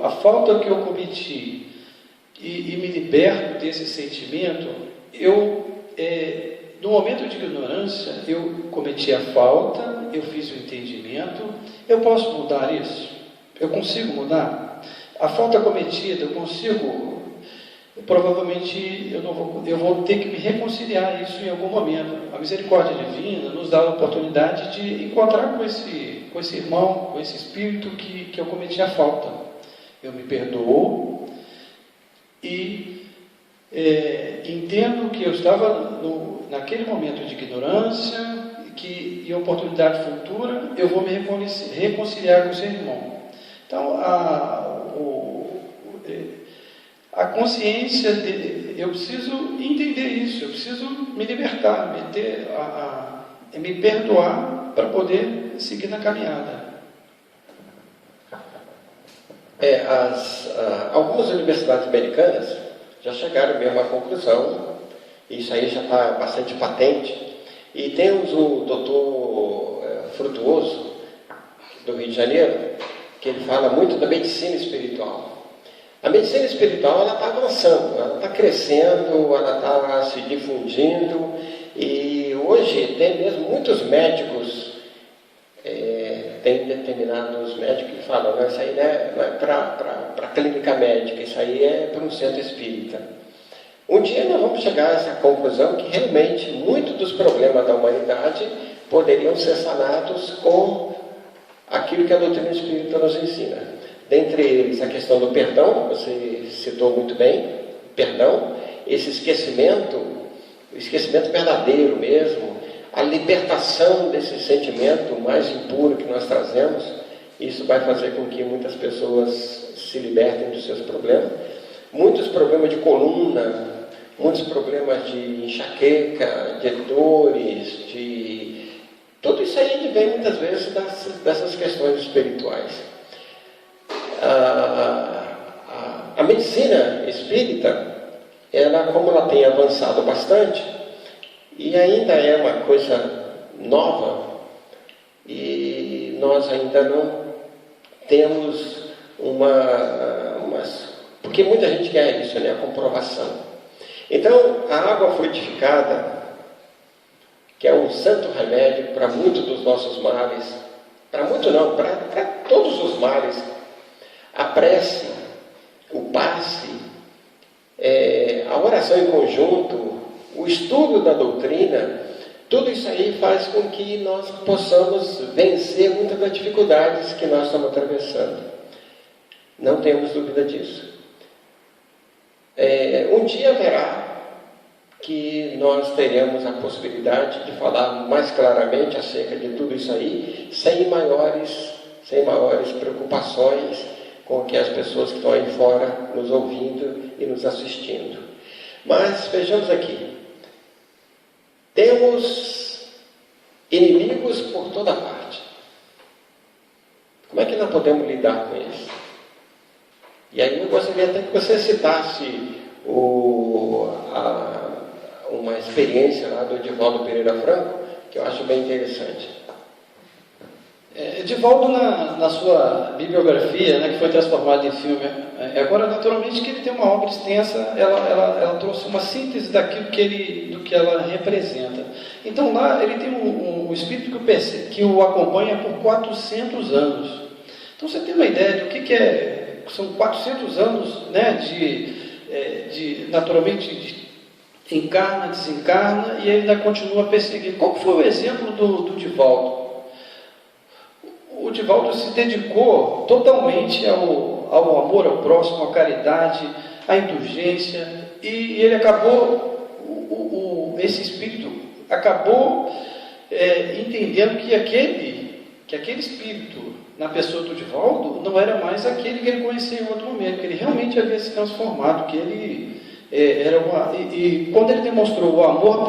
a falta que eu cometi e me liberto desse sentimento, no momento de ignorância, eu cometi a falta, eu fiz o entendimento, eu posso mudar isso? Eu consigo mudar? A falta cometida, eu consigo provavelmente eu vou ter que me reconciliar isso em algum momento. A misericórdia divina nos dá a oportunidade de encontrar com esse irmão, com esse espírito que eu cometi a falta. Eu me perdoo e entendo que eu estava naquele momento de ignorância, que em oportunidade futura eu vou me reconciliar com esse irmão. Então, a consciência, eu preciso entender isso, eu preciso me libertar, me perdoar para poder seguir na caminhada. Algumas universidades americanas já chegaram mesmo à conclusão, isso aí já está bastante patente, e temos o doutor Frutuoso, do Rio de Janeiro, que ele fala muito da medicina espiritual. A medicina espiritual, ela está avançando, ela está crescendo, ela está se difundindo, e hoje tem mesmo muitos médicos, tem determinados médicos que falam, não, isso aí não é para clínica médica, isso aí é para um centro espírita. Um dia nós vamos chegar a essa conclusão que realmente muitos dos problemas da humanidade poderiam ser sanados com aquilo que a doutrina espírita nos ensina. Dentre eles, a questão do perdão, você citou muito bem, perdão, esse esquecimento, o esquecimento verdadeiro mesmo, a libertação desse sentimento mais impuro que nós trazemos, isso vai fazer com que muitas pessoas se libertem dos seus problemas. Muitos problemas de coluna, muitos problemas de enxaqueca, de dores, tudo isso aí vem muitas vezes dessas questões espirituais. A medicina espírita, como ela tem avançado bastante, e ainda é uma coisa nova, e nós ainda não temos porque muita gente quer isso, né? A comprovação. Então, a água frutificada, que é um santo remédio para muitos dos nossos males, para todos os males, a prece, o passe, a oração em conjunto, o estudo da doutrina, tudo isso aí faz com que nós possamos vencer muitas das dificuldades que nós estamos atravessando. Não temos dúvida disso. Um dia haverá que nós teremos a possibilidade de falar mais claramente acerca de tudo isso aí, sem maiores preocupações com que as pessoas que estão aí fora nos ouvindo e nos assistindo. Mas vejamos aqui, temos inimigos por toda parte. Como é que nós podemos lidar com eles? E aí eu gostaria até que você citasse uma experiência lá do Edivaldo Pereira Franco, que eu acho bem interessante. Edivaldo, na sua bibliografia, né, que foi transformada em filme, agora naturalmente que ele tem uma obra extensa, ela trouxe uma síntese do que ela representa. Então lá ele tem um espírito que o acompanha por 400 anos. Então você tem uma ideia do que é, são 400 anos, né, naturalmente encarna, desencarna, e ele ainda continua perseguindo. Qual foi o exemplo do Divaldo? O Divaldo se dedicou totalmente ao amor ao próximo, à caridade, à indulgência, e ele acabou, esse espírito acabou entendendo que aquele espírito na pessoa do Divaldo não era mais aquele que ele conhecia em outro momento, que ele realmente havia se transformado, que ele e quando ele demonstrou o amor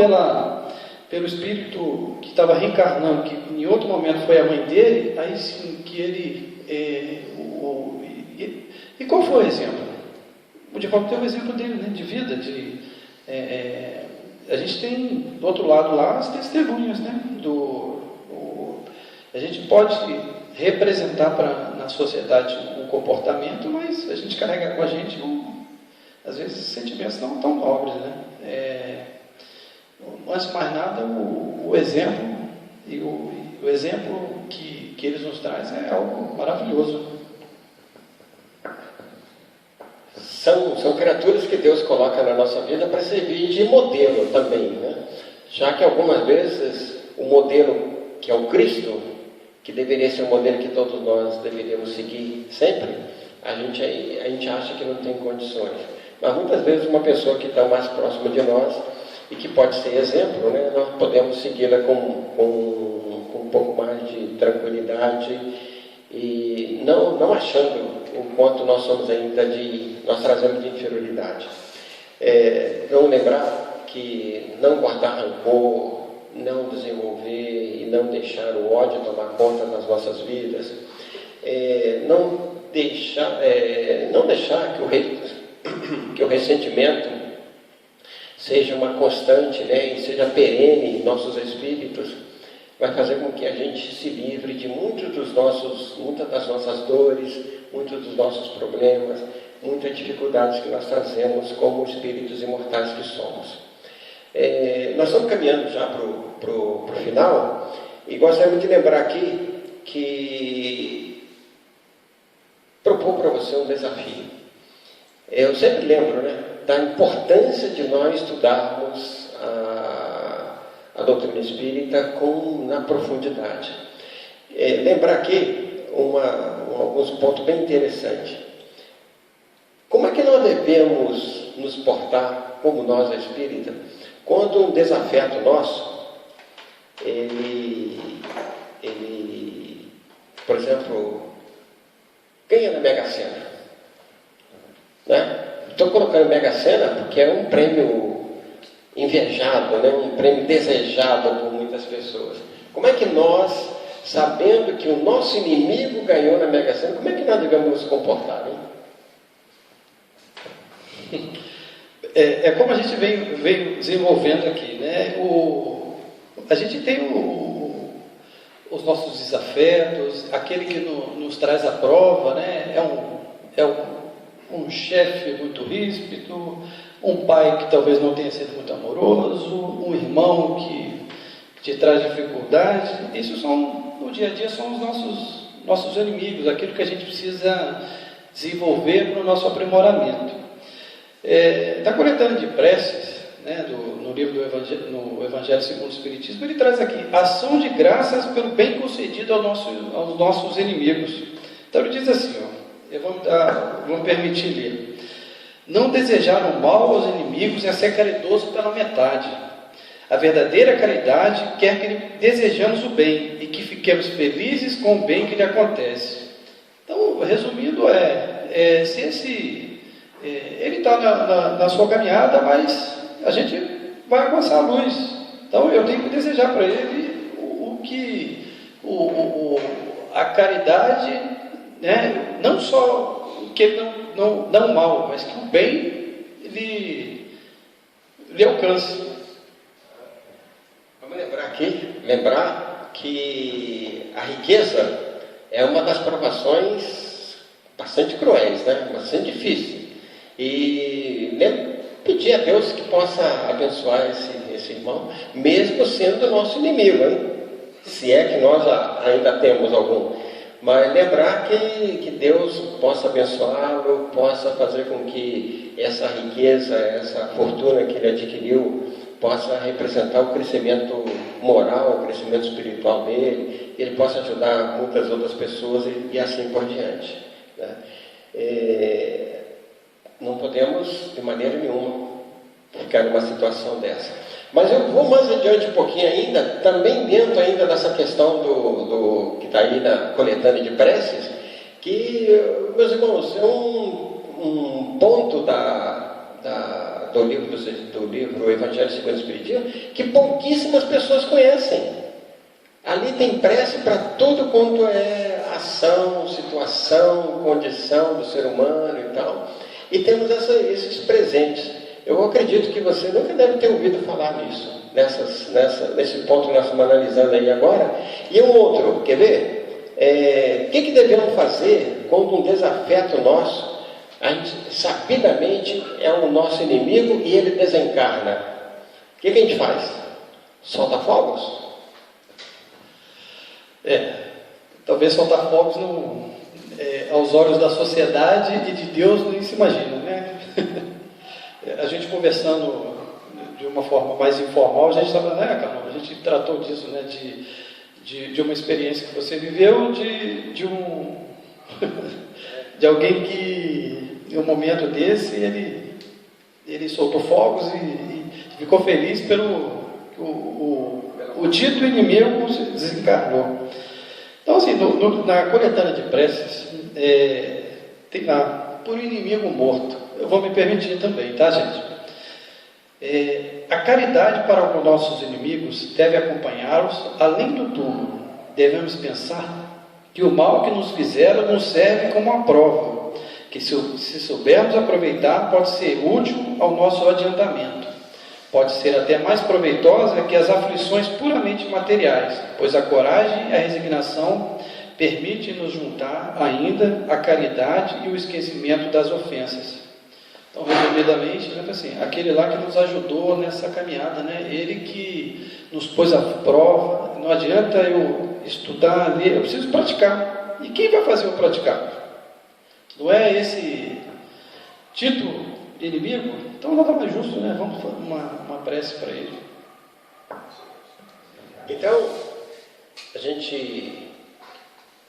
pelo espírito que estava reencarnando, que em outro momento foi a mãe dele, aí sim que ele e qual foi o exemplo? O Divaldo tem o exemplo dele, né, de vida, a gente tem do outro lado lá as testemunhas, né, a gente pode representar na sociedade um comportamento, mas a gente carrega com a gente às vezes sentimentos não tão nobres, né? Antes de mais nada, o exemplo e o exemplo que eles nos trazem é algo maravilhoso. São criaturas que Deus coloca na nossa vida para servir de modelo também, né? Já que algumas vezes o modelo que é o Cristo, que deveria ser o modelo que todos nós deveríamos seguir sempre, a gente acha que não tem condições. Mas muitas vezes uma pessoa que está mais próxima de nós e que pode ser exemplo, né, nós podemos segui-la com um pouco mais de tranquilidade e não achando o quanto nós somos ainda nós trazemos de inferioridade. Vamos lembrar que não guardar rancor, não desenvolver e não deixar o ódio tomar conta das nossas vidas, não deixar que o ressentimento seja uma constante, né, e seja perene em nossos espíritos, vai fazer com que a gente se livre de muitas das nossas dores, muitos dos nossos problemas, muitas dificuldades que nós trazemos como espíritos imortais que somos. Nós estamos caminhando já para o final e gostaria de lembrar aqui que propor para você um desafio. Eu sempre lembro, né, da importância de nós estudarmos a doutrina espírita na profundidade. Lembrar aqui alguns pontos bem interessantes. Como é que nós devemos nos portar como nós espírita quando um desafeto nosso, ele por exemplo, ganha na Mega Sena, né? Estou colocando Mega Sena porque é um prêmio invejado, né? Um prêmio desejado por muitas pessoas. Como é que nós, sabendo que o nosso inimigo ganhou na Mega Sena, como é que nós devemos nos comportar, hein? Como a gente vem desenvolvendo aqui, né? A gente tem os nossos desafetos, aquele que nos traz a prova, né? Um chefe muito ríspido, um pai que talvez não tenha sido muito amoroso, um irmão que te traz dificuldade. Isso no dia a dia são os nossos inimigos, aquilo que a gente precisa desenvolver para o nosso aprimoramento. Da coletânea de preces, né, no livro no Evangelho segundo o Espiritismo, ele traz aqui: ação de graças pelo bem concedido aos nossos inimigos. Então ele diz assim, vamos permitir ler: não desejar o mal aos inimigos é ser caridoso pela metade. A verdadeira caridade quer que desejamos o bem e que fiquemos felizes com o bem que lhe acontece. Então, resumindo, ele está na sua caminhada, mas a gente vai alcançar a luz. Então eu tenho que desejar para ele a caridade, né? Não só que ele não mal, mas que o bem lhe alcance. Vamos lembrar que a riqueza é uma das provações bastante cruéis, né? Bastante difícil. E pedir a Deus que possa abençoar esse irmão, mesmo sendo nosso inimigo, hein? Se é que nós ainda temos algum. Mas lembrar que Deus possa abençoá-lo, possa fazer com que essa riqueza, essa fortuna que ele adquiriu, possa representar o crescimento moral, o crescimento espiritual dele, ele possa ajudar muitas outras pessoas e assim por diante, né? Não podemos, de maneira nenhuma, ficar numa situação dessa. Mas eu vou mais adiante um pouquinho ainda, também dentro ainda dessa questão que está aí na coletânea de preces, que, meus irmãos, é um ponto do livro Evangelho segundo o Espiritismo que pouquíssimas pessoas conhecem. Ali tem prece para tudo quanto é ação, situação, condição do ser humano e tal. E temos esses presentes. Eu acredito que você nunca deve ter ouvido falar nisso, nesse ponto que nós estamos analisando aí agora. E um outro, quer ver? O que devemos fazer quando um desafeto nosso, a gente sabidamente é o nosso inimigo e ele desencarna? O que a gente faz? Solta fogos? Talvez soltar fogos aos olhos da sociedade e de Deus nem se imagina, né? A gente conversando de uma forma mais informal, a gente estava, né, Carol? A gente tratou disso, né, de uma experiência que você viveu, de alguém que, em um momento desse, ele soltou fogos e ficou feliz pelo o dito inimigo se desencarnou. Então, assim, na coletânea de preces, tem lá, por inimigo morto. Eu vou me permitir também, tá, gente? A caridade para com nossos inimigos deve acompanhá-los além do túmulo. Devemos pensar que o mal que nos fizeram nos serve como uma prova, que se soubermos aproveitar, pode ser útil ao nosso adiantamento. Pode ser até mais proveitosa que as aflições puramente materiais, pois a coragem e a resignação permitem nos juntar ainda a caridade e o esquecimento das ofensas. Então, resumidamente, assim, aquele lá que nos ajudou nessa caminhada, né? Ele que nos pôs à prova. Não adianta eu estudar, ler, eu preciso praticar. E quem vai fazer eu praticar? Não é esse título de inimigo? Então nada mais justo, né? Vamos fazer uma prece para ele. Então, a gente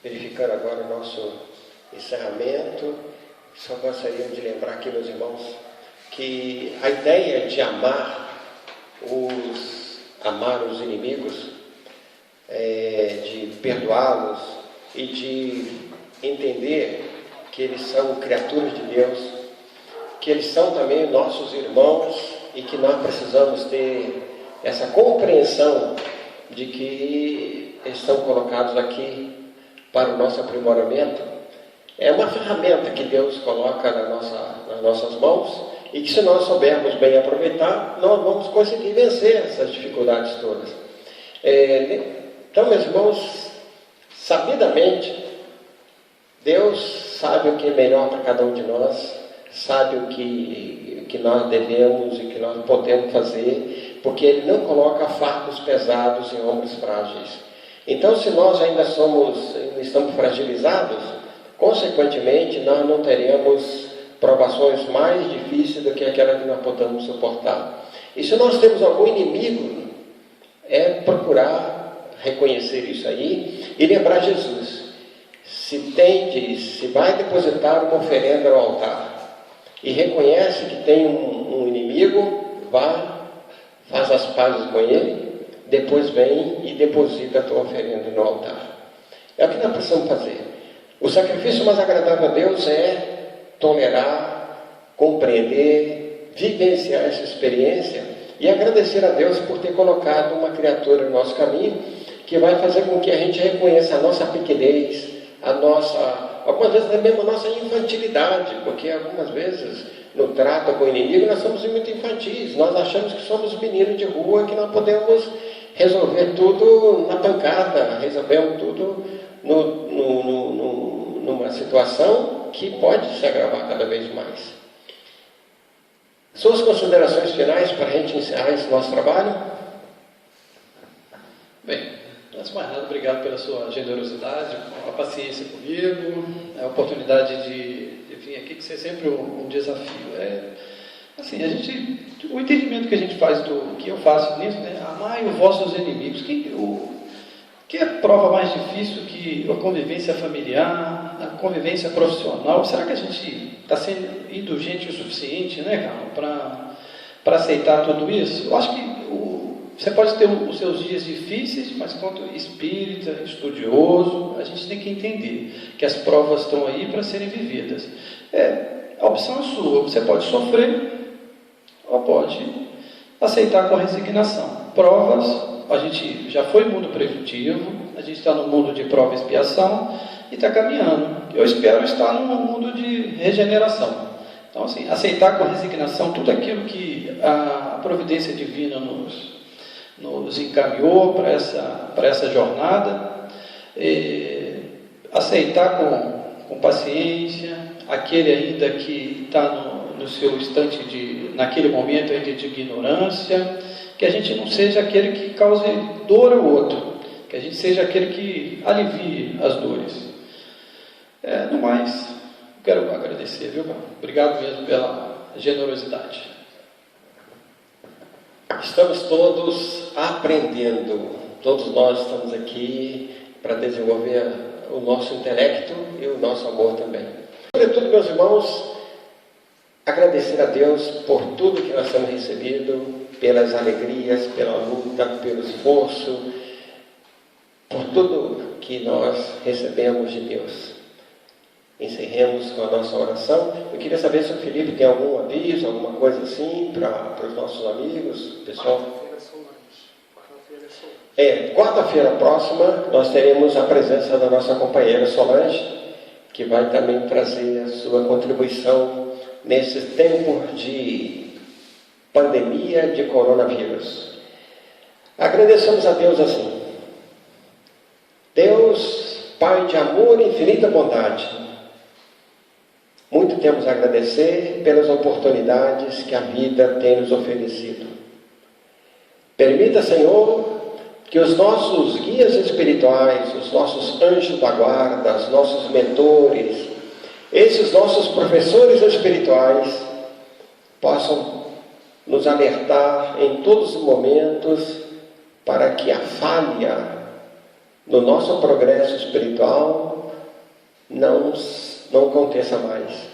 verificando agora o nosso encerramento, só gostaria de lembrar aqui, meus irmãos, que a ideia de amar os inimigos, de perdoá-los e de entender que eles são criaturas de Deus, que eles são também nossos irmãos e que nós precisamos ter essa compreensão de que eles são colocados aqui para o nosso aprimoramento. É uma ferramenta que Deus coloca nas nossas mãos e que, se nós soubermos bem aproveitar, nós vamos conseguir vencer essas dificuldades todas. Então, meus irmãos, sabidamente, Deus sabe o que é melhor para cada um de nós, sabe o que nós devemos e que nós podemos fazer, porque Ele não coloca fardos pesados em ombros frágeis. Então, se nós ainda estamos fragilizados, consequentemente, nós não teremos provações mais difíceis do que aquela que nós podemos suportar. E se nós temos algum inimigo, é procurar reconhecer isso aí e lembrar Jesus. Se vai depositar uma oferenda no altar e reconhece que tem um inimigo, faz as pazes com ele, depois vem e deposita a tua oferenda no altar. É o que nós precisamos fazer. O sacrifício mais agradável a Deus é tolerar, compreender, vivenciar essa experiência e agradecer a Deus por ter colocado uma criatura no nosso caminho que vai fazer com que a gente reconheça a nossa pequenez, algumas vezes até mesmo a nossa infantilidade, porque algumas vezes no trato com o inimigo nós somos muito infantis, nós achamos que somos meninos de rua, que nós podemos resolver tudo na pancada, resolvemos tudo numa situação que pode se agravar cada vez mais. Suas considerações finais para a gente encerrar esse nosso trabalho? Bem, antes de mais nada, obrigado pela sua generosidade, a paciência comigo, a oportunidade de vir aqui, que isso é sempre um desafio. Assim, o entendimento que a gente faz que eu faço nisso, né? Amai os vossos inimigos. Que é a prova mais difícil que a convivência familiar, a convivência profissional? Será que a gente está sendo indulgente o suficiente, né, Carlos, para aceitar tudo isso? Eu acho que você pode ter os seus dias difíceis, mas quanto espírita, estudioso, a gente tem que entender que as provas estão aí para serem vividas. A opção é sua. Você pode sofrer ou pode aceitar com resignação. Provas, a gente já foi mundo preventivo, a gente está no mundo de prova e expiação e está caminhando. Eu espero estar no mundo de regeneração. Então, assim, aceitar com resignação tudo aquilo que a providência divina nos encaminhou para essa jornada, aceitar com paciência aquele ainda que está no seu instante naquele momento ainda de ignorância, que a gente não seja aquele que cause dor ao outro, que a gente seja aquele que alivie as dores. No mais, quero agradecer, viu, Paulo? Obrigado mesmo pela generosidade. Estamos todos aprendendo. Todos nós estamos aqui para desenvolver o nosso intelecto e o nosso amor também. Sobretudo, meus irmãos, agradecer a Deus por tudo que nós temos recebido, pelas alegrias, pela luta, pelo esforço, por tudo que nós recebemos de Deus. Encerremos com a nossa oração. Eu queria saber se o Felipe tem algum aviso, alguma coisa assim para os nossos amigos, pessoal. Quarta-feira próxima nós teremos a presença da nossa companheira Solange, que vai também trazer a sua contribuição nesse tempo de pandemia de coronavírus. Agradecemos a Deus assim. Deus, Pai de amor e infinita bondade, muito temos a agradecer pelas oportunidades que a vida tem nos oferecido. Permita, Senhor, que os nossos guias espirituais, os nossos anjos da guarda, os nossos mentores, esses nossos professores espirituais, possam nos alertar em todos os momentos para que a falha no nosso progresso espiritual não aconteça mais.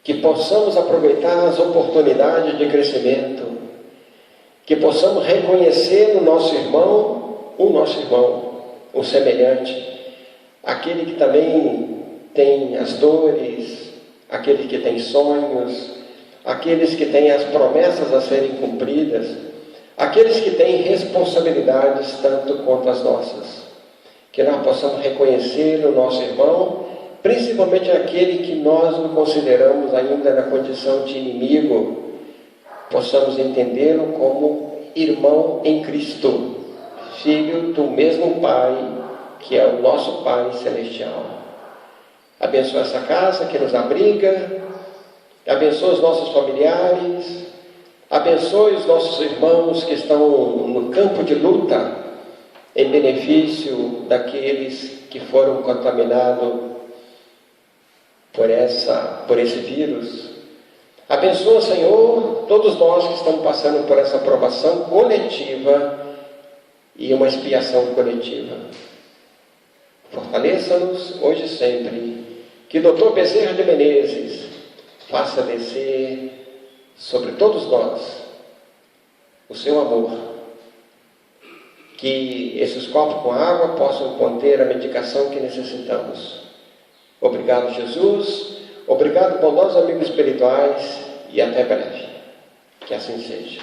Que possamos aproveitar as oportunidades de crescimento, que possamos reconhecer no nosso irmão, o semelhante, aquele que também tem as dores, aquele que tem sonhos, aqueles que têm as promessas a serem cumpridas, aqueles que têm responsabilidades tanto quanto as nossas. Que nós possamos reconhecer o nosso irmão, principalmente aquele que nós não consideramos ainda na condição de inimigo, possamos entendê-lo como irmão em Cristo, filho do mesmo Pai, que é o nosso Pai Celestial. Abençoa essa casa que nos abriga, abençoa os nossos familiares, abençoe os nossos irmãos que estão no campo de luta, em benefício daqueles que foram contaminados por esse vírus. Abençoa, Senhor, todos nós que estamos passando por essa provação coletiva e uma expiação coletiva. Fortaleça-nos hoje e sempre. Que o Dr. Bezerra de Menezes faça descer sobre todos nós o seu amor. Que esses copos com água possam conter a medicação que necessitamos. Obrigado, Jesus. Obrigado, bondosos amigos espirituais, e até breve. Que assim seja.